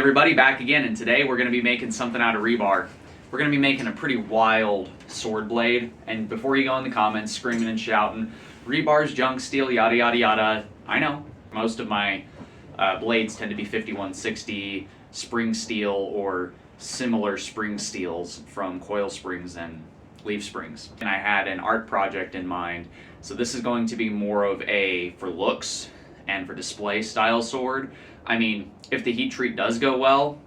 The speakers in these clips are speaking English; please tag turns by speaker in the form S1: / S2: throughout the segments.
S1: Everybody, back again, and today we're going to be making something out of rebar. We're going to be making a pretty wild sword blade, and before you go in the comments screaming and shouting, rebar's junk steel, yada yada yada, I know. Most of my blades tend to be 5160 spring steel or similar spring steels from coil springs and leaf springs. And I had an art project in mind, so this is going to be more of a for looks and for display style sword. I mean, if the heat treat does go well,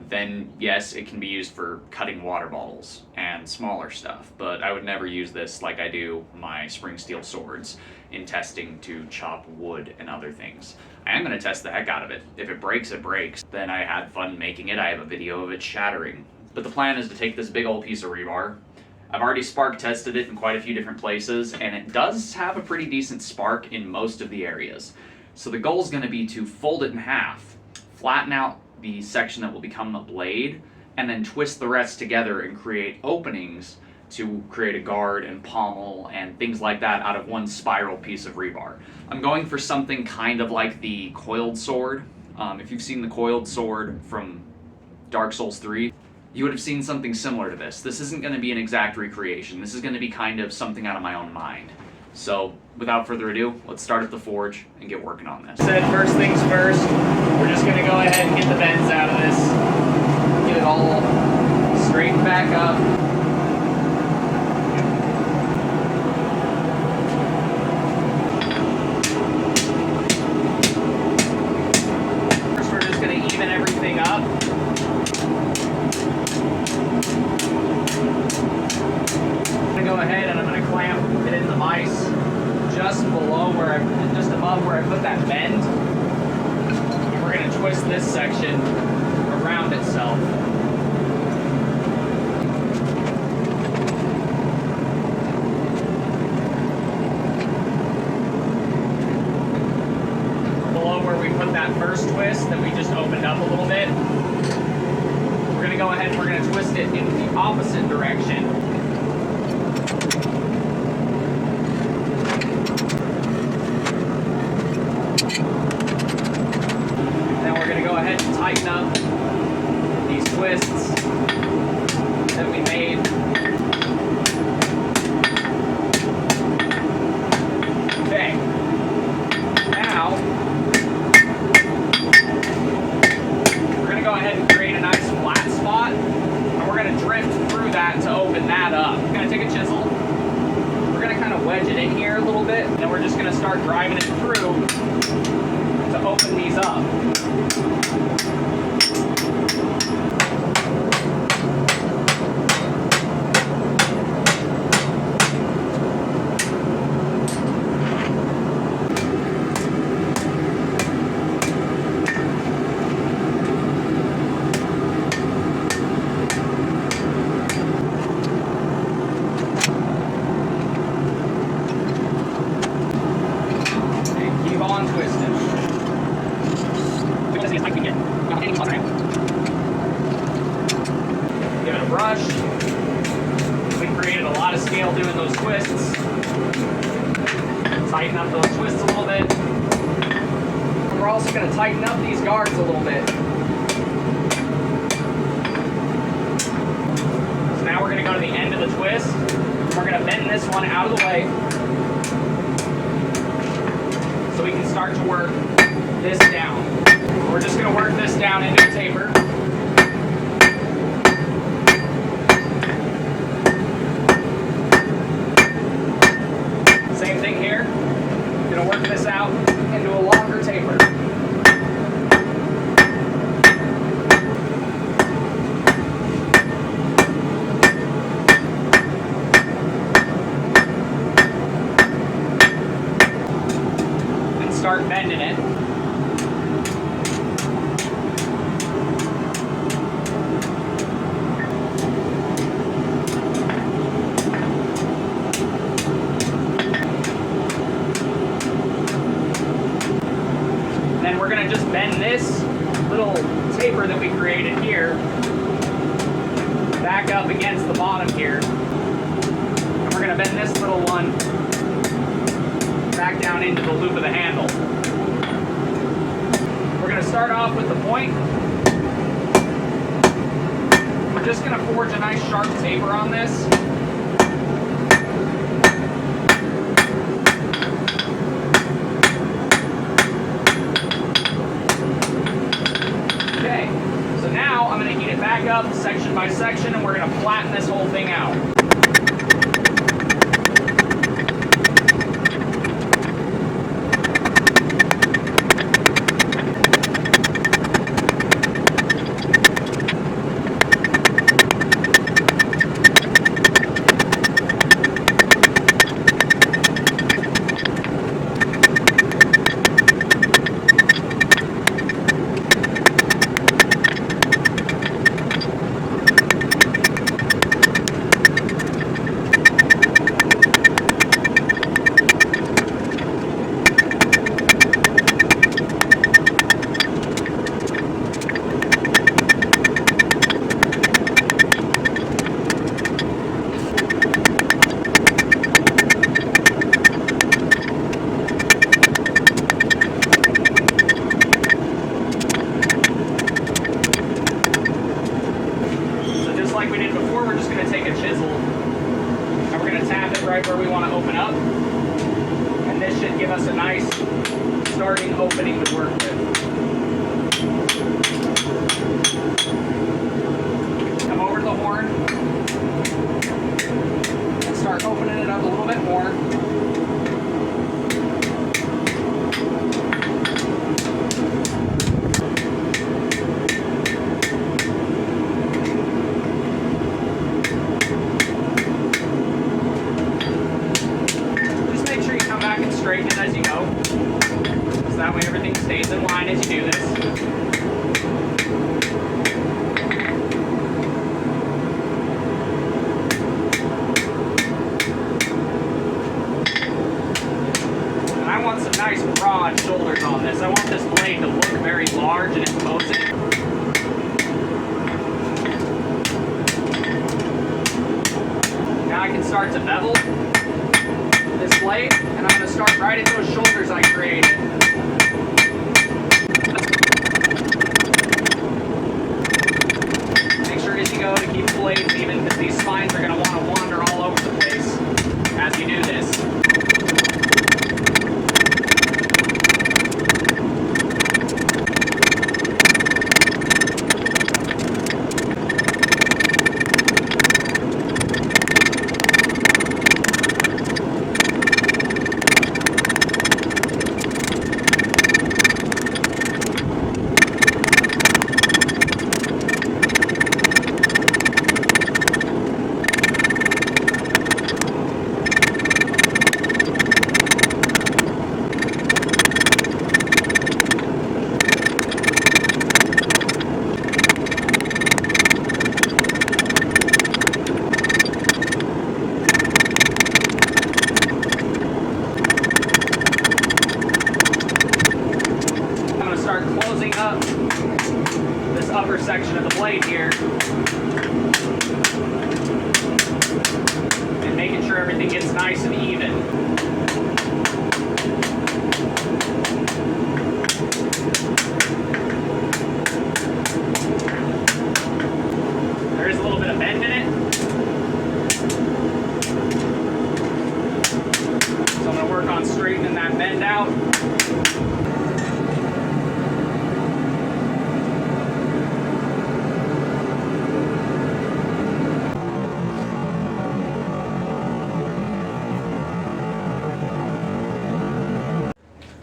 S1: then yes, it can be used for cutting water bottles and smaller stuff, but I would never use this like I do my spring steel swords in testing to chop wood and other things. I am going to test the heck out of it. If it breaks, it breaks. Then I had fun making it. I have a video of it shattering. But the plan is to take this big old piece of rebar. I've already spark tested it in quite a few different places, and it does have a pretty decent spark in most of the areas. So the goal is going to be to fold it in half, flatten out the section that will become the blade, and then twist the rest together and create openings to create a guard and pommel and things like that out of one spiral piece of rebar. I'm going for something kind of like the Coiled sword. If you've seen the Coiled sword from Dark Souls 3, you would have seen something similar to this. This isn't going to be an exact recreation. This is going to be kind of something out of my own mind. So, without further ado, let's start at the forge and get working on this. Said first things first, we're just going to go ahead and get the bends out of this, get it all straightened back up. First, we're just going to even everything up. I'm going to go ahead and I'm going to clamp it in the vise just above where I put that bend. And we're going to twist this section around itself. Below where we put that first twist that we just opened up a little bit, we're going to go ahead and we're going to twist it in the opposite direction. Go ahead and tighten up these twists that we made. Okay, now we're going to go ahead and create a nice flat spot, and we're going to drift through that to open that up. We're going to take a chisel, we're going to kind of wedge it in here a little bit, and then we're just going to start driving it through to open these up. Keep on twisting. Give it a brush. We created a lot of scale doing those twists. Tighten up those twists a little bit. We're also going to tighten up these guards a little bit. So now we're going to go to the end of the twist. We're going to bend this one out of the way so we can start to work this down. We're just going to work this down into a taper. Same thing here. Going to work this out into a longer taper. And start bending it. Then we're going to just bend this little taper that we created here back up against the bottom here. And we're going to bend this little one back down into the loop of the handle. We're going to start off with the point, we're just going to forge a nice sharp taper on this. Okay, so now I'm going to heat it back up section by section, and we're going to flatten this whole thing out. Like we did before, we're just going to take a chisel and we're going to tap it right where we want to open up, and this should give us a nice starting opening to work with. Come over to the horn and start opening it up a little bit more. Straighten it as you go, so that way everything stays in line as you do this. And I want some nice broad shoulders on this. I want this blade to look very large and imposing. Now I can start to bevel this blade, and I'm going to start right at those shoulders I created. Make sure as you go to keep the blades even, because these spines are going to want to wander all over the place as you do this. Up this upper section of the blade here and making sure everything gets nice and even. There is a little bit of bend in it, so I'm going to work on straightening that bend out.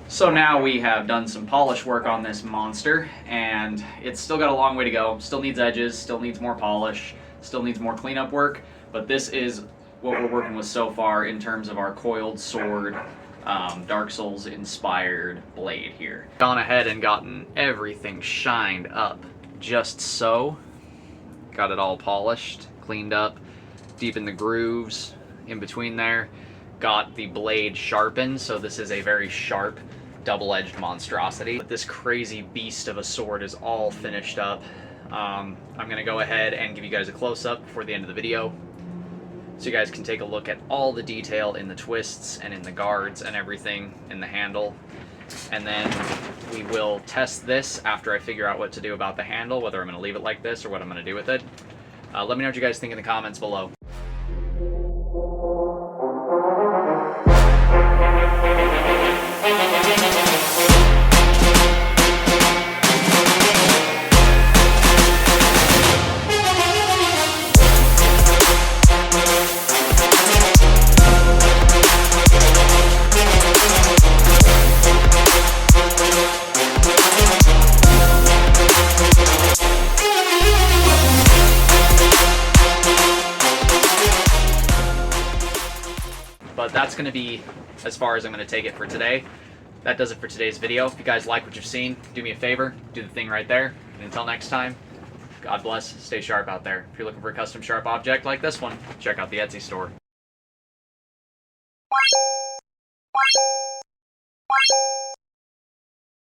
S1: So now we have done some polish work on this monster, and it's still got a long way to go. Still needs edges, still needs more polish, still needs more cleanup work, but this is what we're working with so far in terms of our coiled sword, Dark Souls inspired blade here. Gone ahead and gotten everything shined up just so. Got it all polished, cleaned up, deep in the grooves in between there. Got the blade sharpened, so this is a very sharp double-edged monstrosity. But this crazy beast of a sword is all finished up. I'm gonna go ahead and give you guys a close-up before the end of the video, so you guys can take a look at all the detail in the twists and in the guards and everything in the handle. And then we will test this after I figure out what to do about the handle, whether I'm gonna leave it like this or what I'm gonna do with it. Let me know what you guys think in the comments below. But that's going to be as far as I'm going to take it for today. That does it for today's video. If you guys like what you've seen, do me a favor, do the thing right there. And until next time, God bless, stay sharp out there. If you're looking for a custom sharp object like this one, check out the Etsy store.